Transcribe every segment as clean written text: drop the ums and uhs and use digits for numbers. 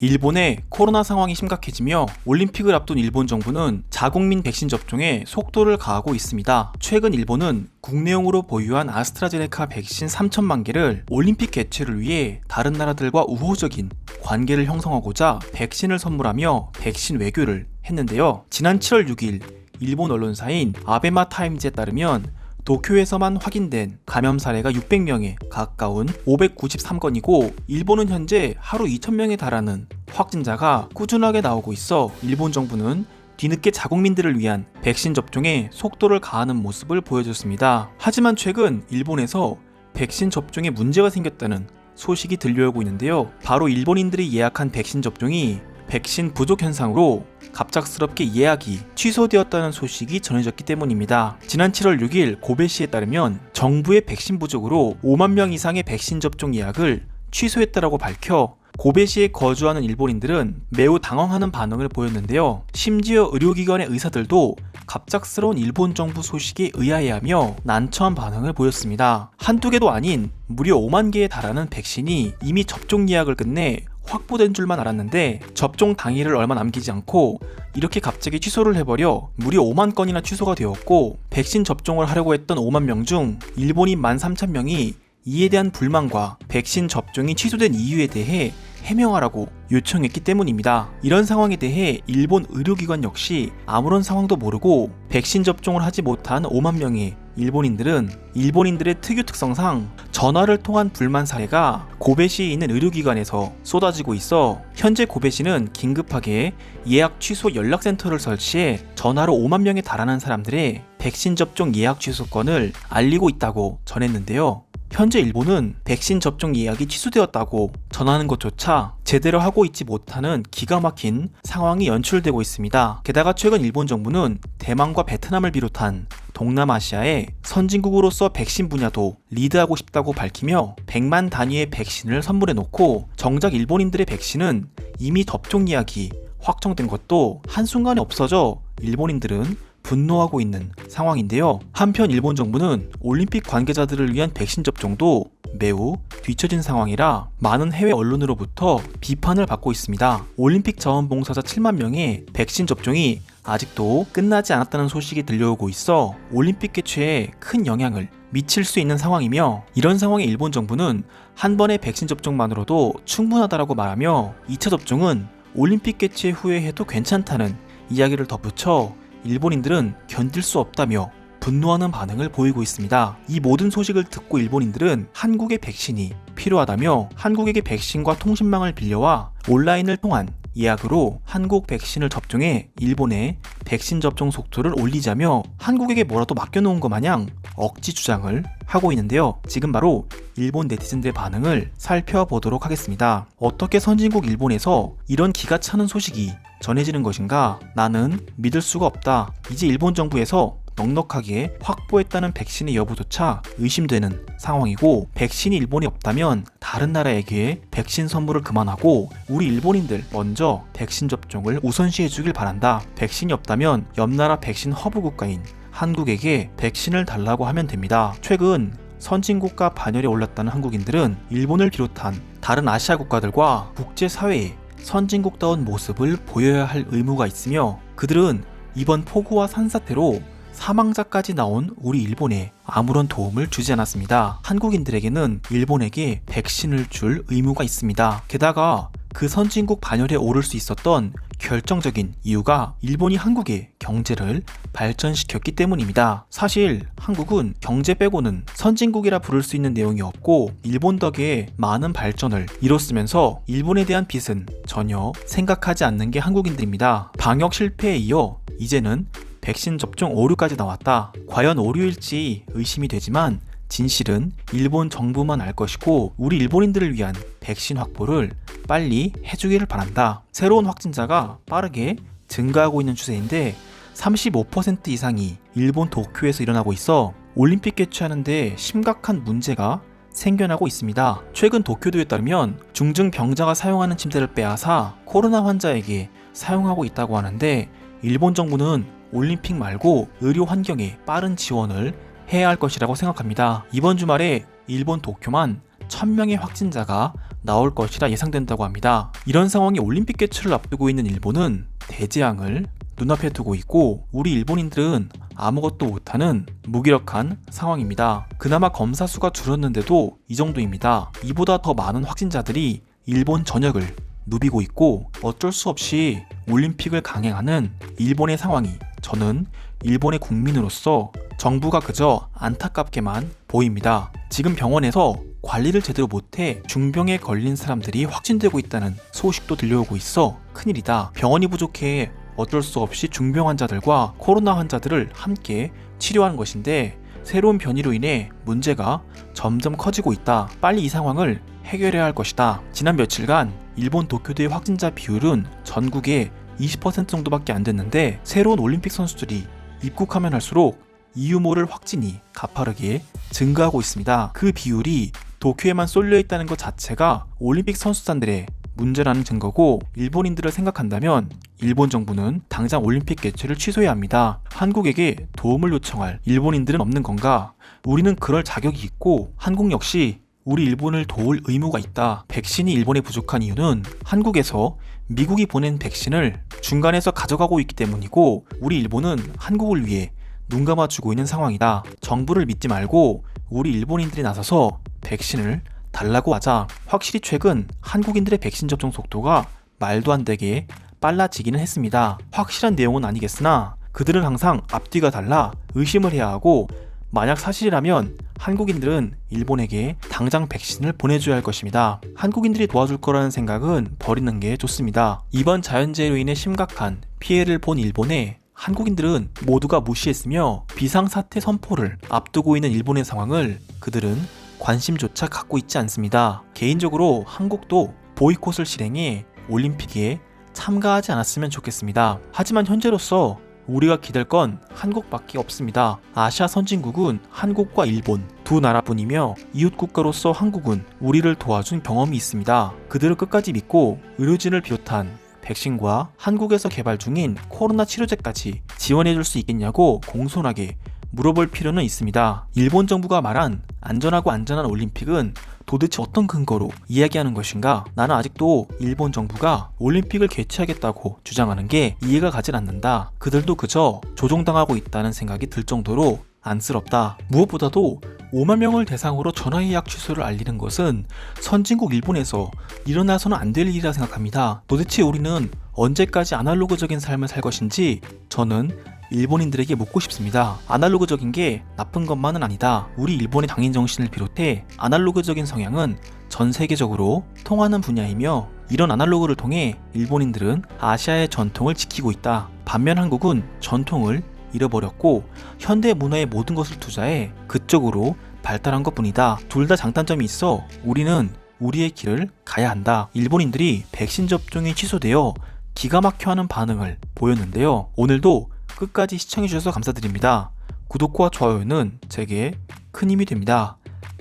일본의 코로나 상황이 심각해지며 올림픽을 앞둔 일본 정부는 자국민 백신 접종에 속도를 가하고 있습니다. 최근 일본은 국내용으로 보유한 아스트라제네카 백신 3천만 개를 올림픽 개최를 위해 다른 나라들과 우호적인 관계를 형성하고자 백신을 선물하며 백신 외교를 했는데요. 지난 7월 6일 일본 언론사인 아베마 타임즈에 따르면 도쿄에서만 확인된 감염 사례가 600명에 가까운 593건이고 일본은 현재 하루 2,000명에 달하는 확진자가 꾸준하게 나오고 있어 일본 정부는 뒤늦게 자국민들을 위한 백신 접종에 속도를 가하는 모습을 보여줬습니다. 하지만 최근 일본에서 백신 접종에 문제가 생겼다는 소식이 들려오고 있는데요. 바로 일본인들이 예약한 백신 접종이 백신 부족 현상으로 갑작스럽게 예약이 취소되었다는 소식이 전해졌기 때문입니다. 지난 7월 6일 고베시에 따르면 정부의 백신 부족으로 5만 명 이상의 백신 접종 예약을 취소했다라고 밝혀 고베시에 거주하는 일본인들은 매우 당황하는 반응을 보였는데요. 심지어 의료기관의 의사들도 갑작스러운 일본 정부 소식에 의아해하며 난처한 반응을 보였습니다. 한두 개도 아닌 무려 5만 개에 달하는 백신이 이미 접종 예약을 끝내 확보된 줄만 알았는데 접종 당일을 얼마 남기지 않고 이렇게 갑자기 취소를 해버려 무려 5만 건이나 취소가 되었고 백신 접종을 하려고 했던 5만 명 중 일본인 13,000명이 이에 대한 불만과 백신 접종이 취소된 이유에 대해 해명하라고 요청했기 때문입니다. 이런 상황에 대해 일본 의료기관 역시 아무런 상황도 모르고 백신 접종을 하지 못한 5만 명의 일본인들은 일본인들의 특유 특성상 전화를 통한 불만 사례가 고베시에 있는 의료기관에서 쏟아지고 있어 현재 고베시는 긴급하게 예약 취소 연락센터를 설치해 전화로 5만 명에 달하는 사람들의 백신 접종 예약 취소 건을 알리고 있다고 전했는데요. 현재 일본은 백신 접종 예약이 취소되었다고 전하는 것조차 제대로 하고 있지 못하는 기가 막힌 상황이 연출되고 있습니다. 게다가 최근 일본 정부는 대만과 베트남을 비롯한 동남아시아의 선진국으로서 백신 분야도 리드하고 싶다고 밝히며 100만 단위의 백신을 선물해놓고 정작 일본인들의 백신은 이미 접종 예약이 확정된 것도 한순간에 없어져 일본인들은 분노하고 있는 상황인데요. 한편 일본 정부는 올림픽 관계자들을 위한 백신 접종도 매우 뒤처진 상황이라 많은 해외 언론으로부터 비판을 받고 있습니다. 올림픽 자원봉사자 7만 명의 백신 접종이 아직도 끝나지 않았다는 소식이 들려오고 있어 올림픽 개최에 큰 영향을 미칠 수 있는 상황이며 이런 상황에 일본 정부는 한 번의 백신 접종만으로도 충분하다라고 말하며 2차 접종은 올림픽 개최 후에 해도 괜찮다는 이야기를 덧붙여 일본인들은 견딜 수 없다며 분노하는 반응을 보이고 있습니다. 이 모든 소식을 듣고 일본인들은 한국의 백신이 필요하다며 한국에게 백신과 통신망을 빌려와 온라인을 통한 예약으로 한국 백신을 접종해 일본의 백신 접종 속도를 올리자며 한국에게 뭐라도 맡겨놓은 것 마냥 억지 주장을 하고 있는데요. 지금 바로 일본 네티즌들의 반응을 살펴보도록 하겠습니다. 어떻게 선진국 일본에서 이런 기가 차는 소식이 전해지는 것인가? 나는 믿을 수가 없다. 이제 일본 정부에서 넉넉하게 확보했다는 백신의 여부조차 의심되는 상황이고 백신이 일본에 없다면 다른 나라에게 백신 선물을 그만하고 우리 일본인들 먼저 백신 접종을 우선시해 주길 바란다. 백신이 없다면 옆나라 백신 허브 국가인 한국에게 백신을 달라고 하면 됩니다. 최근 선진국가 반열에 올랐다는 한국인들은 일본을 비롯한 다른 아시아 국가들과 국제사회에 선진국다운 모습을 보여야 할 의무가 있으며 그들은 이번 폭우와 산사태로 사망자까지 나온 우리 일본에 아무런 도움을 주지 않았습니다. 한국인들에게는 일본에게 백신을 줄 의무가 있습니다. 게다가 그 선진국 반열에 오를 수 있었던 결정적인 이유가 일본이 한국의 경제를 발전시켰기 때문입니다. 사실 한국은 경제 빼고는 선진국이라 부를 수 있는 내용이 없고 일본 덕에 많은 발전을 이뤘으면서 일본에 대한 빚은 전혀 생각하지 않는 게 한국인들입니다. 방역 실패에 이어 이제는 백신 접종 오류까지 나왔다. 과연 오류일지 의심이 되지만 진실은 일본 정부만 알 것이고 우리 일본인들을 위한 백신 확보를 빨리 해주기를 바란다. 새로운 확진자가 빠르게 증가하고 있는 추세인데 35% 이상이 일본 도쿄에서 일어나고 있어 올림픽 개최하는데 심각한 문제가 생겨나고 있습니다. 최근 도쿄도에 따르면 중증병자가 사용하는 침대를 빼앗아 코로나 환자에게 사용하고 있다고 하는데 일본 정부는 올림픽 말고 의료 환경에 빠른 지원을 해야 할 것이라고 생각합니다. 이번 주말에 일본 도쿄만 1,000명의 확진자가 나올 것이라 예상된다고 합니다. 이런 상황이 올림픽 개최를 앞두고 있는 일본은 대재앙을 눈앞에 두고 있고 우리 일본인들은 아무것도 못하는 무기력한 상황입니다. 그나마 검사 수가 줄었는데도 이 정도입니다. 이보다 더 많은 확진자들이 일본 전역을 누비고 있고 어쩔 수 없이 올림픽을 강행하는 일본의 상황이 저는 일본의 국민으로서 정부가 그저 안타깝게만 보입니다. 지금 병원에서 관리를 제대로 못해 중병에 걸린 사람들이 확진되고 있다는 소식도 들려오고 있어 큰일이다. 병원이 부족해 어쩔 수 없이 중병 환자들과 코로나 환자들을 함께 치료하는 것인데 새로운 변이로 인해 문제가 점점 커지고 있다. 빨리 이 상황을 해결해야 할 것이다. 지난 며칠간 일본 도쿄도의 확진자 비율은 전국의 20% 정도밖에 안 됐는데 새로운 올림픽 선수들이 입국하면 할수록 이유 모를 확진이 가파르게 증가하고 있습니다. 그 비율이 도쿄에만 쏠려 있다는 것 자체가 올림픽 선수단들의 문제라는 증거고 일본인들을 생각한다면 일본 정부는 당장 올림픽 개최를 취소해야 합니다. 한국에게 도움을 요청할 일본인들은 없는 건가? 우리는 그럴 자격이 있고 한국 역시 우리 일본을 도울 의무가 있다. 백신이 일본에 부족한 이유는 한국에서 미국이 보낸 백신을 중간에서 가져가고 있기 때문이고 우리 일본은 한국을 위해 눈 감아주고 있는 상황이다. 정부를 믿지 말고 우리 일본인들이 나서서 백신을 달라고 하자. 확실히 최근 한국인들의 백신 접종 속도가 말도 안 되게 빨라지기는 했습니다. 확실한 내용은 아니겠으나 그들은 항상 앞뒤가 달라 의심을 해야 하고 만약 사실이라면 한국인들은 일본에게 당장 백신을 보내줘야 할 것입니다. 한국인들이 도와줄 거라는 생각은 버리는 게 좋습니다. 이번 자연재해로 인해 심각한 피해를 본 일본에 한국인들은 모두가 무시했으며 비상사태 선포를 앞두고 있는 일본의 상황을 그들은 관심조차 갖고 있지 않습니다. 개인적으로 한국도 보이콧을 실행해 올림픽에 참가하지 않았으면 좋겠습니다. 하지만 현재로서 우리가 기댈 건 한국밖에 없습니다. 아시아 선진국은 한국과 일본 두 나라뿐이며 이웃국가로서 한국은 우리를 도와준 경험이 있습니다. 그들을 끝까지 믿고 의료진을 비롯한 백신과 한국에서 개발 중인 코로나 치료제까지 지원해줄 수 있겠냐고 공손하게 물어볼 필요는 있습니다. 일본 정부가 말한 안전하고 안전한 올림픽은 도대체 어떤 근거로 이야기하는 것인가? 나는 아직도 일본 정부가 올림픽을 개최하겠다고 주장하는 게 이해가 가질 않는다. 그들도 그저 조종당하고 있다는 생각이 들 정도로 안쓰럽다. 무엇보다도 5만 명을 대상으로 전화예약 취소를 알리는 것은 선진국 일본에서 일어나서는 안 될 일이라 생각합니다. 도대체 우리는 언제까지 아날로그적인 삶을 살 것인지 저는 일본인들에게 묻고 싶습니다. 아날로그적인 게 나쁜 것만은 아니다. 우리 일본의 당인 정신을 비롯해 아날로그적인 성향은 전 세계적으로 통하는 분야이며 이런 아날로그를 통해 일본인들은 아시아의 전통을 지키고 있다. 반면 한국은 전통을 잃어버렸고 현대 문화의 모든 것을 투자해 그쪽으로 발달한 것뿐이다. 둘 다 장단점이 있어 우리는 우리의 길을 가야 한다. 일본인들이 백신 접종이 취소되어 기가 막혀하는 반응을 보였는데요. 오늘도 끝까지 시청해주셔서 감사드립니다. 구독과 좋아요는 제게 큰 힘이 됩니다.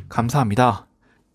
감사합니다.